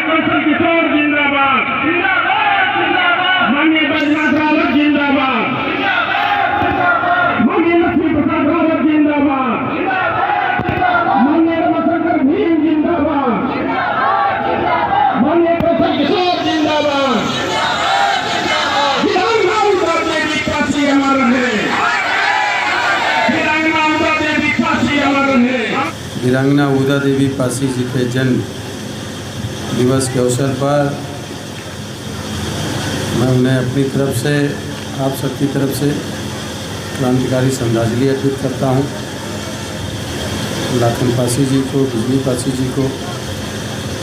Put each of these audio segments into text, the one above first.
कौशल किशोर जिंदाबाद, माननीय बैजनाथ रावत जिंदाबाद, माननीय लक्ष्मी प्रसाद रावत जिंदाबाद, माननीय रमाशंकर भीम जिंदाबाद, माननीय कौशल किशोर जिंदाबाद। वीरांगना उदा देवी काशी अमर है, वीरांगना उदा देवी काशी अमर है। वीरांगना उदा देवी पासी जी के जन्म दिवस के अवसर पर मैं उन्हें अपनी तरफ से, आप सबकी तरफ से क्रांतिकारी श्रद्धांजलि अर्पित करता हूँ। लाखन पासी जी को, बिजली पासी जी को,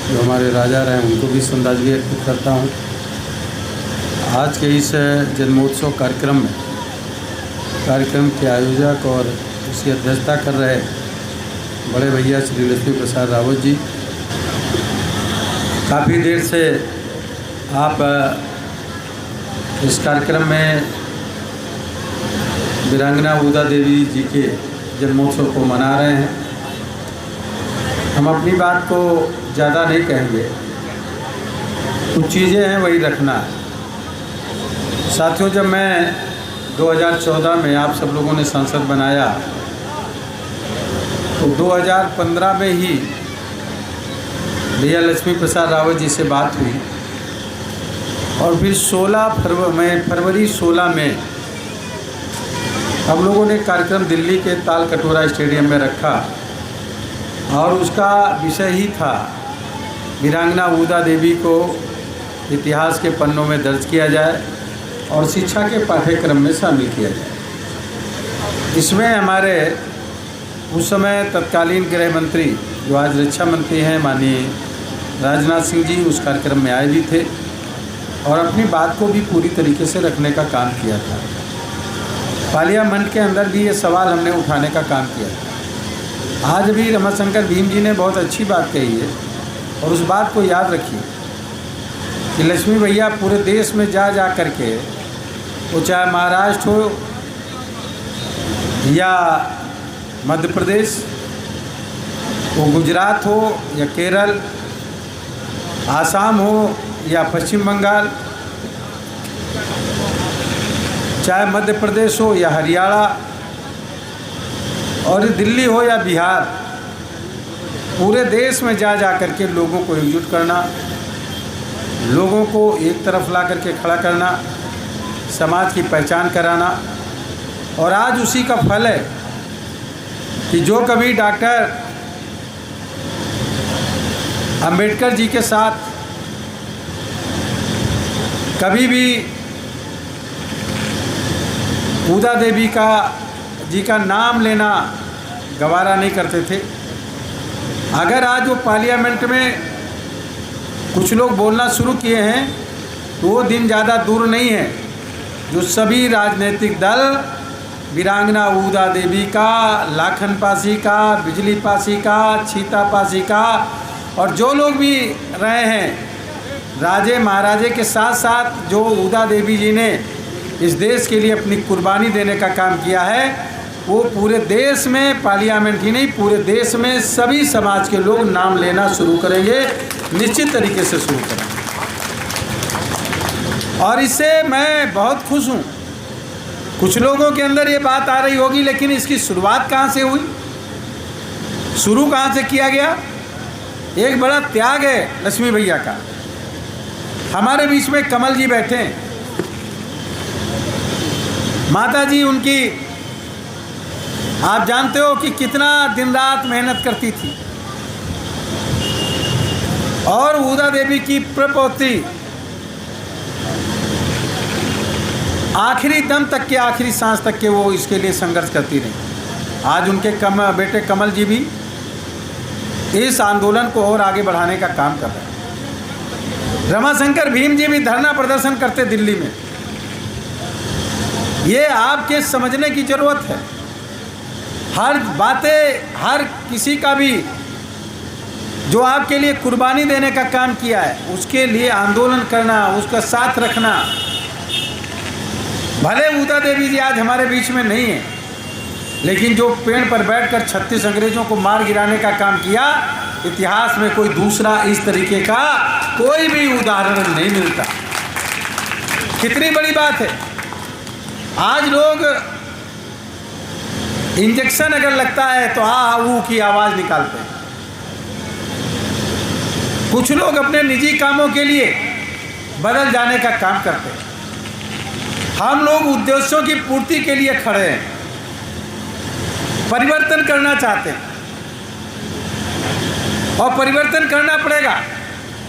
जो हमारे राजा रहे, उनको भी श्रद्धांजलि अर्पित करता हूँ। आज के इस जन्मोत्सव कार्यक्रम के आयोजक और उसकी अध्यक्षता कर रहे बड़े भैया श्री लक्ष्मी प्रसाद रावत जी, काफ़ी देर से आप इस कार्यक्रम में वीरांगना उदा देवी जी के जन्मोत्सव को मना रहे हैं। हम अपनी बात को ज़्यादा नहीं कहेंगे, कुछ चीज़ें हैं वही रखना है। साथियों, जब मैं 2014 में आप सब लोगों ने सांसद बनाया तो 2015 में ही भैया लक्ष्मी प्रसाद रावत जी से बात हुई और फिर फरवरी 16 में हम लोगों ने कार्यक्रम दिल्ली के ताल कटोरा स्टेडियम में रखा और उसका विषय ही था वीरांगना उदा देवी को इतिहास के पन्नों में दर्ज किया जाए और शिक्षा के पाठ्यक्रम में शामिल किया जाए। इसमें हमारे उस समय तत्कालीन गृह मंत्री, जो आज रक्षा मंत्री हैं, माननीय राजनाथ सिंह जी, उस कार्यक्रम में आए भी थे और अपनी बात को भी पूरी तरीके से रखने का काम किया था। पार्लियामेंट के अंदर भी ये सवाल हमने उठाने का काम किया था। आज भी रमाशंकर भीम जी ने बहुत अच्छी बात कही है और उस बात को याद रखिए कि लक्ष्मी भैया पूरे देश में जा कर के, वो चाहे महाराष्ट्र हो या मध्य प्रदेश, वो गुजरात हो या केरल, आसाम हो या पश्चिम बंगाल, चाहे मध्य प्रदेश हो या हरियाणा, और दिल्ली हो या बिहार, पूरे देश में जा कर के लोगों को एकजुट करना, लोगों को एक तरफ ला करके खड़ा करना, समाज की पहचान कराना। और आज उसी का फल है कि जो कभी डॉक्टर अंबेडकर जी के साथ कभी भी उदा देवी जी का नाम लेना गवारा नहीं करते थे, अगर आज वो पार्लियामेंट में कुछ लोग बोलना शुरू किए हैं तो वो दिन ज़्यादा दूर नहीं है जो सभी राजनीतिक दल वीरांगना उदा देवी का, लाखन पासी का, बिजली पासी का, छीता पासी का और जो लोग भी रहे हैं राजे महाराजे के साथ साथ जो उदा देवी जी ने इस देश के लिए अपनी कुर्बानी देने का काम किया है, वो पूरे देश में, पार्लियामेंट ही नहीं पूरे देश में सभी समाज के लोग नाम लेना शुरू करेंगे, निश्चित तरीके से शुरू करेंगे। और इससे मैं बहुत खुश हूँ। कुछ लोगों के अंदर ये बात आ रही होगी, लेकिन इसकी शुरुआत कहाँ से हुई, शुरू कहाँ से किया गया? एक बड़ा त्याग है लक्ष्मी भैया का। हमारे बीच में कमल जी बैठे हैं, माता जी उनकी आप जानते हो कि कितना दिन रात मेहनत करती थी और उदा देवी की प्रपौत्री आखिरी दम तक के, आखिरी सांस तक के वो इसके लिए संघर्ष करती रही। आज उनके बेटे कमल जी भी इस आंदोलन को और आगे बढ़ाने का काम कर रहे हैं। रमाशंकर भीम जी भी धरना प्रदर्शन करते दिल्ली में। ये आपके समझने की ज़रूरत है। हर बातें, हर किसी का भी जो आपके लिए कुर्बानी देने का काम किया है उसके लिए आंदोलन करना, उसका साथ रखना। भले उदा देवी जी आज हमारे बीच में नहीं है, लेकिन जो पेड़ पर बैठकर 36 अंग्रेज़ों को मार गिराने का काम किया, इतिहास में कोई दूसरा इस तरीके का कोई भी उदाहरण नहीं मिलता। कितनी बड़ी बात है। आज लोग इंजेक्शन अगर लगता है तो आ ऊ की आवाज़ निकालते हैं। कुछ लोग अपने निजी कामों के लिए बदल जाने का काम करते हैं। हम लोग उद्देश्यों की पूर्ति के लिए खड़े हैं, परिवर्तन करना चाहते हैं और परिवर्तन करना पड़ेगा।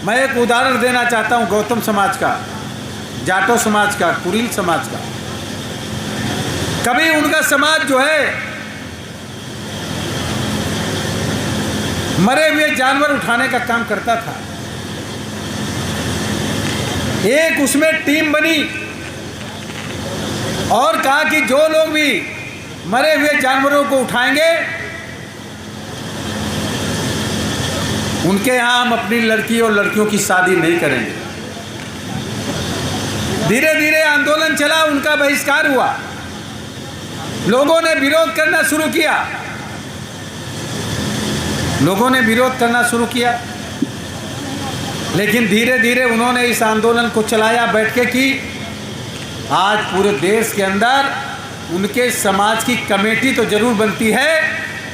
मैं एक उदाहरण देना चाहता हूं गौतम समाज का, जाटो समाज का, कुरील समाज का। कभी उनका समाज जो है मरे हुए जानवर उठाने का काम करता था। एक उसमें टीम बनी और कहा कि जो लोग भी मरे हुए जानवरों को उठाएंगे उनके यहाँ हम अपनी लड़की और लड़कियों की शादी नहीं करेंगे। धीरे धीरे आंदोलन चला, उनका बहिष्कार हुआ, लोगों ने विरोध करना शुरू किया, लोगों ने विरोध करना शुरू किया। लेकिन धीरे धीरे उन्होंने इस आंदोलन को चलाया बैठके की। आज पूरे देश के अंदर उनके समाज की कमेटी तो जरूर बनती है,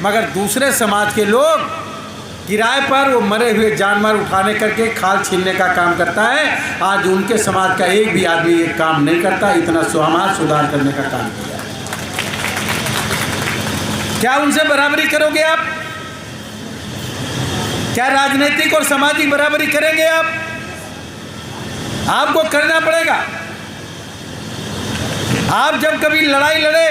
मगर दूसरे समाज के लोग किराए पर वो मरे हुए जानवर उठाने करके खाल छीलने का काम करता है। आज उनके समाज का एक भी आदमी ये काम नहीं करता, इतना समाज सुधार करने का काम किया। क्या उनसे बराबरी करोगे आप? क्या राजनीतिक और सामाजिक बराबरी करेंगे आप? आपको करना पड़ेगा। आप जब कभी लड़ाई लड़े,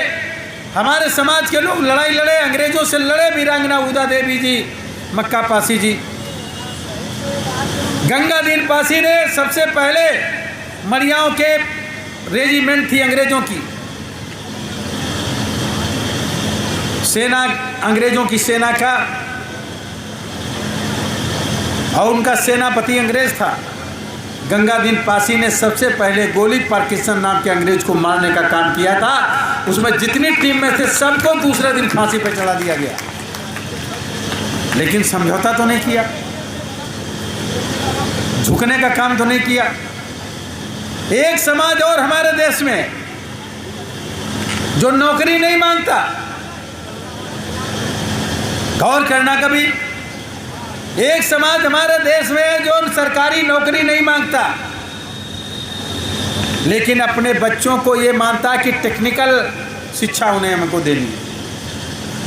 हमारे समाज के लोग लड़ाई लड़े, अंग्रेजों से लड़े, वीरांगना उदा देवी जी, मक्का पासी जी, गंगादीन पासी ने सबसे पहले मरियाओं के रेजिमेंट थी अंग्रेजों की सेना, अंग्रेजों की सेना का, और उनका सेनापति अंग्रेज था। गंगादीन पासी ने सबसे पहले गोली पार्किंसन नाम के अंग्रेज को मारने का काम किया था। उसमें जितनी टीम में थे सबको दूसरे दिन फांसी पर चढ़ा दिया गया, लेकिन समझौता तो नहीं किया, झुकने का काम तो नहीं किया। एक समाज और हमारे देश में जो नौकरी नहीं मांगता, गौर करना कभी, एक समाज हमारे देश में है जो सरकारी नौकरी नहीं मांगता, लेकिन अपने बच्चों को ये मानता कि टेक्निकल शिक्षा उन्हें हमको देनी है।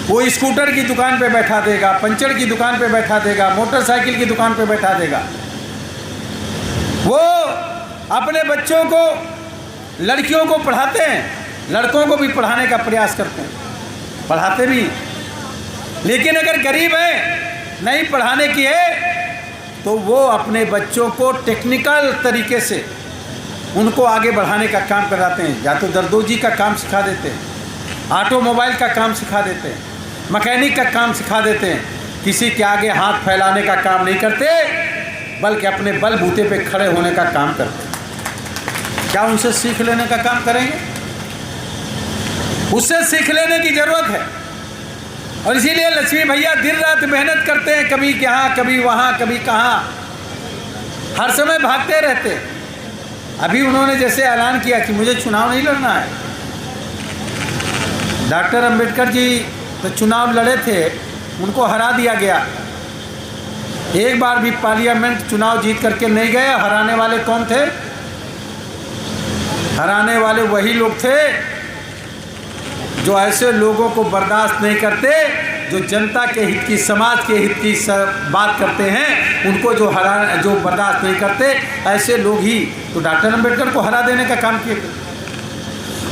वो स्कूटर की दुकान पे बैठा देगा, पंचर की दुकान पे बैठा देगा, मोटरसाइकिल की दुकान पे बैठा देगा। वो अपने बच्चों को, लड़कियों को पढ़ाते हैं, लड़कों को भी पढ़ाने का प्रयास करते हैं, पढ़ाते भी। लेकिन अगर गरीब है, नहीं पढ़ाने की है, तो वो अपने बच्चों को टेक्निकल तरीके से उनको आगे बढ़ाने का काम कराते हैं। या तो दर्दोजी का काम सिखा देते हैं, ऑटोमोबाइल का काम सिखा देते हैं, मैकेनिक का काम सिखा देते हैं। किसी के आगे हाथ फैलाने का काम नहीं करते, बल्कि अपने बलबूते पे खड़े होने का काम करते हैं। क्या उनसे सीख लेने का काम करेंगे? उससे सीख लेने की ज़रूरत है। और इसीलिए लक्ष्मी भैया दिन रात मेहनत करते हैं, कभी यहाँ कभी वहाँ कभी कहाँ, हर समय भागते रहते। अभी उन्होंने जैसे ऐलान किया कि मुझे चुनाव नहीं लड़ना है। डॉक्टर अंबेडकर जी तो चुनाव लड़े थे, उनको हरा दिया गया। एक बार भी पार्लियामेंट चुनाव जीत करके नहीं गए। हराने वाले कौन थे? हराने वाले वही लोग थे जो ऐसे लोगों को बर्दाश्त नहीं करते, जो जनता के हित की, समाज के हित की बात करते हैं, उनको जो बर्दाश्त नहीं करते, ऐसे लोग ही तो डॉक्टर अंबेडकर को हरा देने का काम किए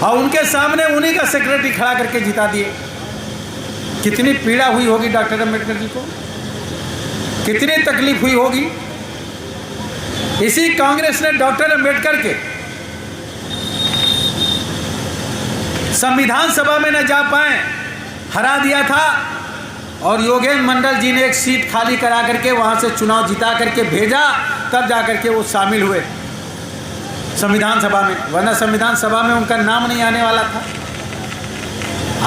और उनके सामने उन्हीं का सेक्रेटरी खड़ा करके जिता दिए। कितनी पीड़ा हुई होगी डॉक्टर अंबेडकर जी को, कितनी तकलीफ हुई होगी। इसी कांग्रेस ने डॉक्टर अंबेडकर के संविधान सभा में न जा पाए, हरा दिया था, और योगेंद्र मंडल जी ने एक सीट खाली करा करके वहाँ से चुनाव जिता करके भेजा, तब जा करके वो शामिल हुए संविधान सभा में, वरना संविधान सभा में उनका नाम नहीं आने वाला था।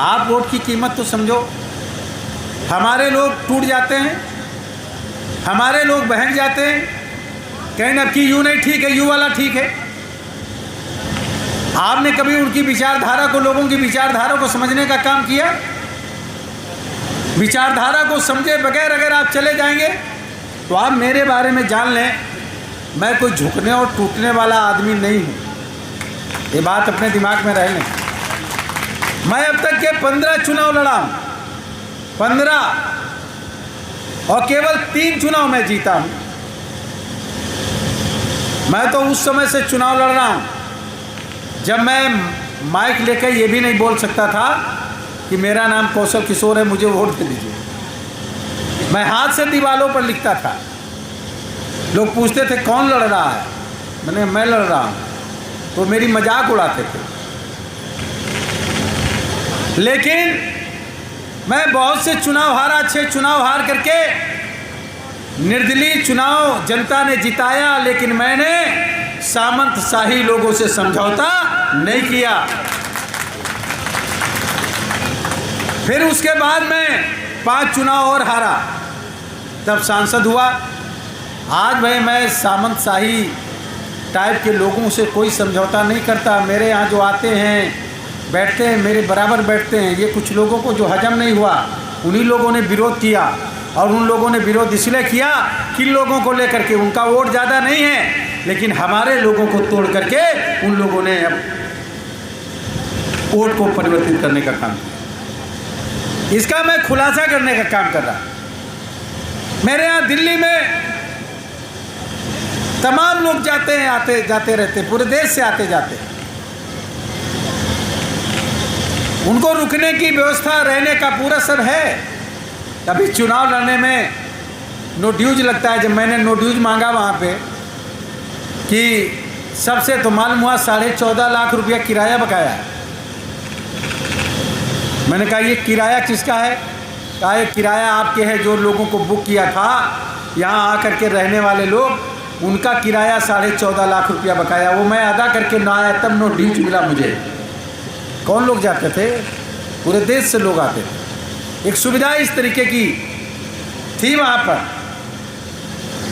आप वोट की कीमत तो समझो। हमारे लोग टूट जाते हैं, हमारे लोग बहक जाते हैं, कहें अब कि यू नहीं ठीक है, यू वाला ठीक है। आपने कभी उनकी विचारधारा को, लोगों की विचारधारा को समझने का काम किया? विचारधारा को समझे बगैर अगर आप चले जाएंगे तो आप मेरे बारे में जान लें, मैं कोई झुकने और टूटने वाला आदमी नहीं हूँ। ये बात अपने दिमाग में रह लें। मैं अब तक के 15 चुनाव लड़ा हूँ, 15, और केवल 3 चुनाव में जीता हूँ। मैं तो उस समय से चुनाव लड़ रहा हूँ जब मैं माइक लेकर ये भी नहीं बोल सकता था कि मेरा नाम कौशल किशोर है, मुझे वोट दे दीजिए। मैं हाथ से दीवारों पर लिखता था। लोग पूछते थे कौन लड़ रहा है, मैंने मैं लड़ रहा हूँ, तो मेरी मजाक उड़ाते थे। लेकिन मैं बहुत से चुनाव हारा, अच्छे चुनाव हार करके निर्दलीय चुनाव जनता ने जिताया, लेकिन मैंने सामंत शाही लोगों से समझौता नहीं किया। फिर उसके बाद मैं 5 चुनाव और हारा, तब सांसद हुआ। आज भाई मैं सामंत शाही टाइप के लोगों से कोई समझौता नहीं करता। मेरे यहाँ जो आते हैं, बैठते हैं, मेरे बराबर बैठते हैं। ये कुछ लोगों को जो हजम नहीं हुआ, उन्हीं लोगों ने विरोध किया, और उन लोगों ने विरोध इसलिए किया किन लोगों को लेकर के, उनका वोट ज़्यादा नहीं है, लेकिन हमारे लोगों को तोड़ करके उन लोगों ने अब वोट को परिवर्तित करने का काम किया। इसका मैं खुलासा करने का काम कर रहा। मेरे यहाँ दिल्ली में तमाम लोग जाते हैं, आते जाते रहते, पूरे देश से आते जाते। उनको रुकने की व्यवस्था, रहने का पूरा सब है। अभी चुनाव लड़ने में नो ड्यूज लगता है। जब मैंने नो ड्यूज मांगा वहाँ पे कि सबसे, तो मालूम हुआ 14.5 लाख रुपया किराया बकाया है। मैंने कहा ये किराया किसका है? कहा ये किराया आपके है, जो लोगों को बुक किया था यहाँ आकर के रहने वाले लोग, उनका किराया 14.5 लाख रुपया बकाया, वो मैं अदा करके ना आया तब नो ड्यूज मिला मुझे। कौन लोग जाते थे? पूरे देश से लोग आते थे। एक सुविधा इस तरीके की थी वहाँ पर,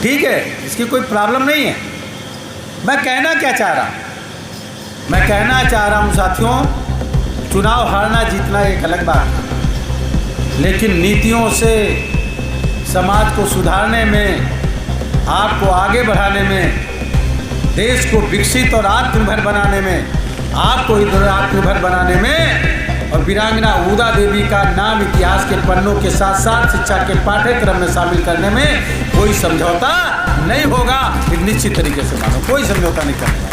ठीक है, इसकी कोई प्रॉब्लम नहीं है। मैं कहना क्या चाह रहा हूँ? मैं कहना चाह रहा हूँ साथियों, चुनाव हारना जीतना एक अलग बात है, लेकिन नीतियों से समाज को सुधारने में, आपको आगे बढ़ाने में, देश को विकसित और आत्मनिर्भर बनाने में, आपको इधर आत्मनिर्भर बनाने में, और वीरांगना ऊदा देवी का नाम इतिहास के पन्नों के साथ साथ शिक्षा के पाठ्यक्रम में शामिल करने में कोई समझौता नहीं होगा। निश्चित तरीके से मानो, कोई समझौता नहीं करना।